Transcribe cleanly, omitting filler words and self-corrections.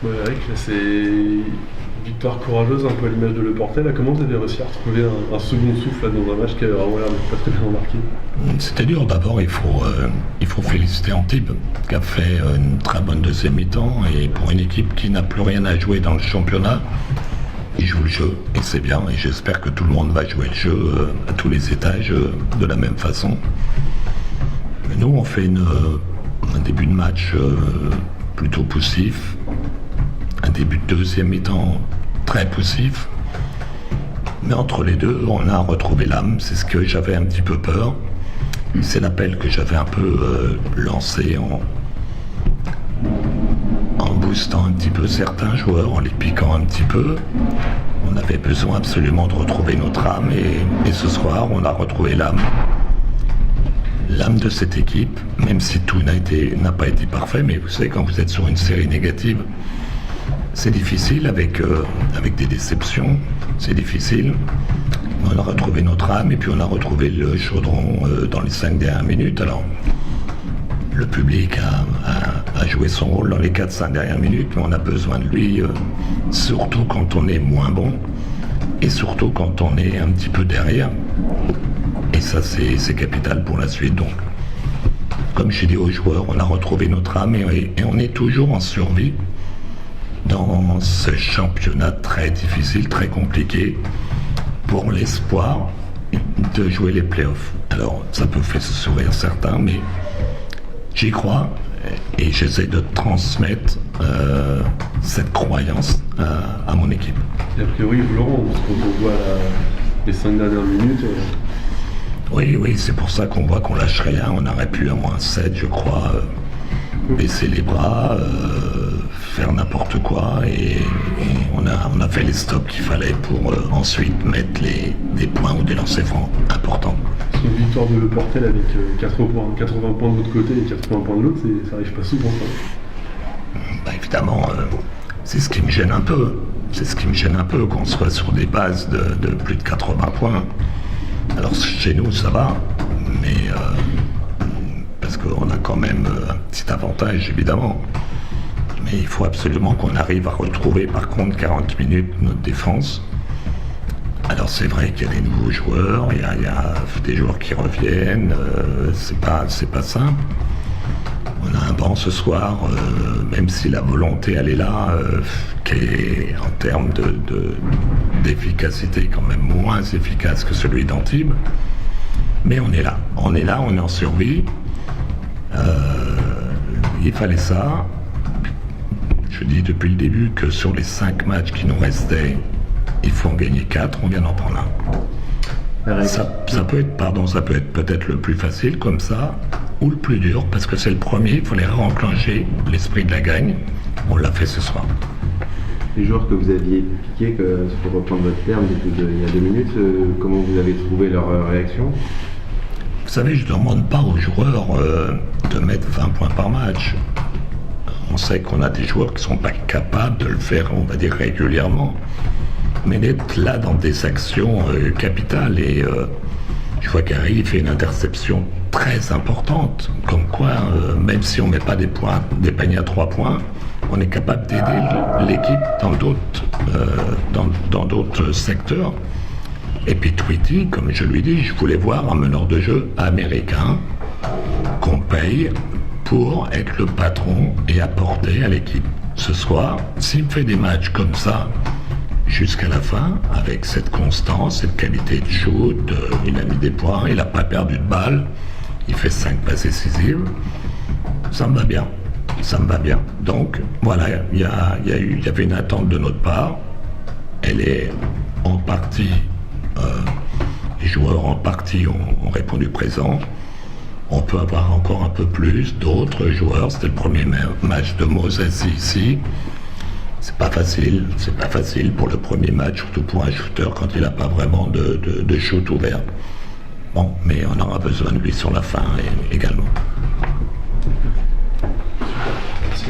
Ouais, Eric, là, c'est une victoire courageuse, un peu à l'image de Le Portel. Là, comment vous avez réussi à retrouver un second souffle là, dans un match qui avait vraiment l'air de pas très bien marqué? C'était dur. D'abord, il faut féliciter Antibes, qui a fait une très bonne deuxième mi-temps. Et pour une équipe qui n'a plus rien à jouer dans le championnat, il joue le jeu. Et c'est bien. Et j'espère que tout le monde va jouer le jeu à tous les étages de la même façon. Mais nous, on fait un début de match plutôt poussif. Un début de deuxième mi-temps très poussif. Mais entre les deux, on a retrouvé l'âme. C'est ce que j'avais un petit peu peur. C'est l'appel que j'avais un peu lancé en boostant un petit peu certains joueurs, en les piquant un petit peu. On avait besoin absolument de retrouver notre âme et ce soir, on a retrouvé l'âme. L'âme de cette équipe, même si tout n'a pas été parfait, mais vous savez, quand vous êtes sur une série négative, c'est difficile avec des déceptions, c'est difficile. On a retrouvé notre âme et puis on a retrouvé le chaudron dans les 5 dernières minutes. Alors, le public a joué son rôle dans les 4-5 dernières minutes, mais on a besoin de lui, surtout quand on est moins bon et surtout quand on est un petit peu derrière. Et ça, c'est capital pour la suite. Donc, comme j'ai dit aux joueurs, on a retrouvé notre âme et on est toujours en survie dans ce championnat très difficile, très compliqué, pour l'espoir de jouer les playoffs. Alors, ça peut faire sourire certains, mais j'y crois et j'essaie de transmettre cette croyance à mon équipe. Et a priori, Laurent, quand on voit les 5 dernières minutes... Oui, c'est pour ça qu'on voit qu'on lâche rien. On aurait pu à moins 7, je crois, baisser les bras, faire n'importe quoi, et on a fait les stops qu'il fallait pour ensuite mettre des points ou des lancers francs importants. Une victoire de Le Portel avec 80 points de l'autre côté et 80 points de l'autre, ça arrive pas souvent, ça. Bah, évidemment, c'est ce qui me gêne un peu. C'est ce qui me gêne un peu, qu'on soit sur des bases de plus de 80 points. Alors chez nous, ça va, mais parce qu'on a quand même un petit avantage, évidemment. Mais il faut absolument qu'on arrive à retrouver, par contre, 40 minutes notre défense. Alors c'est vrai qu'il y a des nouveaux joueurs, il y a des joueurs qui reviennent, c'est pas simple. On a un banc ce soir, même si la volonté elle est là, qui est en termes d'efficacité quand même moins efficace que celui d'Antibes. Mais on est là, on est en survie. Il fallait ça. Je dis depuis le début que sur les 5 matchs qui nous restaient, il faut en gagner 4, on vient d'en prendre un. Ça peut être peut-être le plus facile comme ça, ou le plus dur, parce que c'est le premier, il fallait renclencher l'esprit de la gagne. On l'a fait ce soir. Les joueurs que vous aviez piqués, pour reprendre votre terme, il y a 2 minutes, comment vous avez trouvé leur réaction? Vous savez, je ne demande pas aux joueurs de mettre 20 points par match. On sait qu'on a des joueurs qui ne sont pas capables de le faire, on va dire, régulièrement. Mais d'être là dans des actions capitales, et je vois qu'Harry fait une interception très importante, comme quoi, même si on ne met pas des paniers à 3 points, on est capable d'aider l'équipe dans d'autres secteurs. Et puis Tweety, comme je lui dis, je voulais voir un meneur de jeu américain qu'on paye pour être le patron et apporter à l'équipe. Ce soir, s'il me fait des matchs comme ça, jusqu'à la fin, avec cette constance, cette qualité de shoot, il a mis des points, il n'a pas perdu de balle, il fait 5 passes décisives, ça me va bien. Donc, voilà, il y avait une attente de notre part, elle est en partie, les joueurs en partie ont répondu présent. On peut avoir encore un peu plus d'autres joueurs. C'était le premier match de Moses ici. C'est pas facile pour le premier match, surtout pour un shooter quand il n'a pas vraiment de shoot ouvert. Bon, mais on aura besoin de lui sur la fin également. Merci.